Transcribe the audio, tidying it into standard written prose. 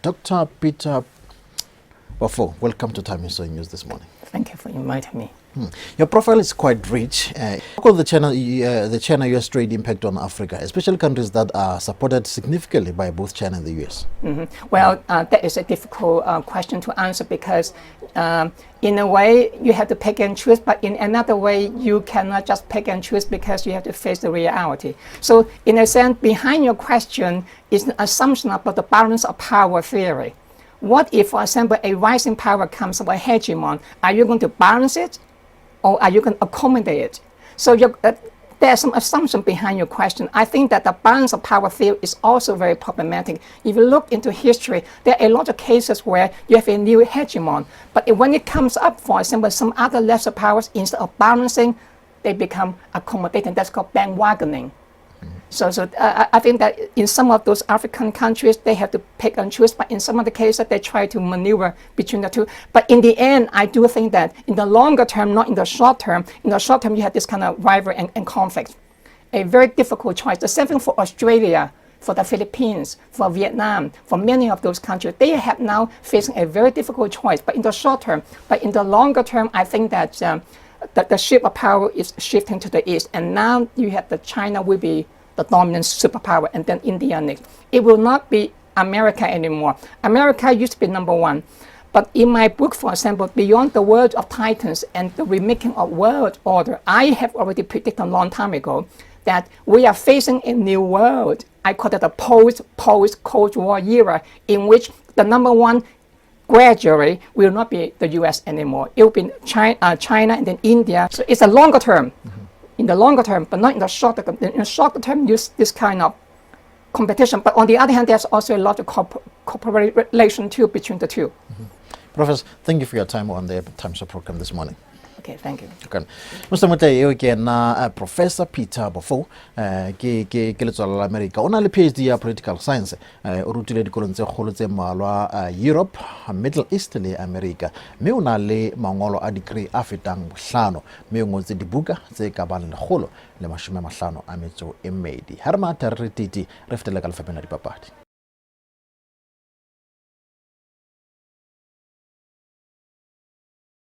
Dr. Peter Baofu, welcome to Thahameso News this morning. Thank you for inviting me. Your profile is quite rich. Talk about the China-U.S. trade impact on Africa, especially countries that are supported significantly by both China and the U.S. Well, that is a difficult question to answer because in a way you have to pick and choose, but in another way you cannot just pick and choose because you have to face the reality. So in a sense, behind your question is an assumption about the balance of power theory. What if, for example, a rising power comes of a hegemon? Are you going to balance it or are you going to accommodate it? So there's some assumption behind your question. I think that the balance of power theory is also very problematic. If you look into history, there are a lot of cases where you have a new hegemon, but when it comes up, for example, some other lesser powers, instead of balancing, they become accommodating. That's called bandwagoning. So I think that in some of those African countries, they have to pick and choose, but in some of the cases, they try to maneuver between the two. But in the end, I do think that in the longer term, not in the short term, you have this kind of rivalry and conflict. A very difficult choice. The same thing for Australia, for the Philippines, for Vietnam, for many of those countries. They have now facing a very difficult choice, but in the short term. But in the longer term, I think that the shift of power is shifting to the east. And now you have the China will be the dominant superpower, and then India next. It will not be America anymore. America used to be number one. But in my book, for example, Beyond the World of Titans and the Remaking of World Order, I have already predicted a long time ago that we are facing a new world. I call it a post-Cold War era, in which the number one gradually will not be the U.S. anymore. It will be China and then India. So it's a longer term. In the longer term, but not in the shorter term. In the shorter term, use this kind of competition. But on the other hand, there's also a lot of cooperation too between the two. Professor, thank you for your time on the Thahameso program this morning. Okay, thank you. Okay. Mr. Mutay, again, Professor Peter Baofu, ke letswalo la America. O na le PhD ya political science. O rutile dikolong tse kgolo tse mmalwa Europe, Middle East le America. Mme o na le mangolo a degree a fetang 5. Mme o ngotse dibuka tse ka bang 150 a metso e mmedi. Ha re matha re titi re fetela ka lefapeng la dipapadi.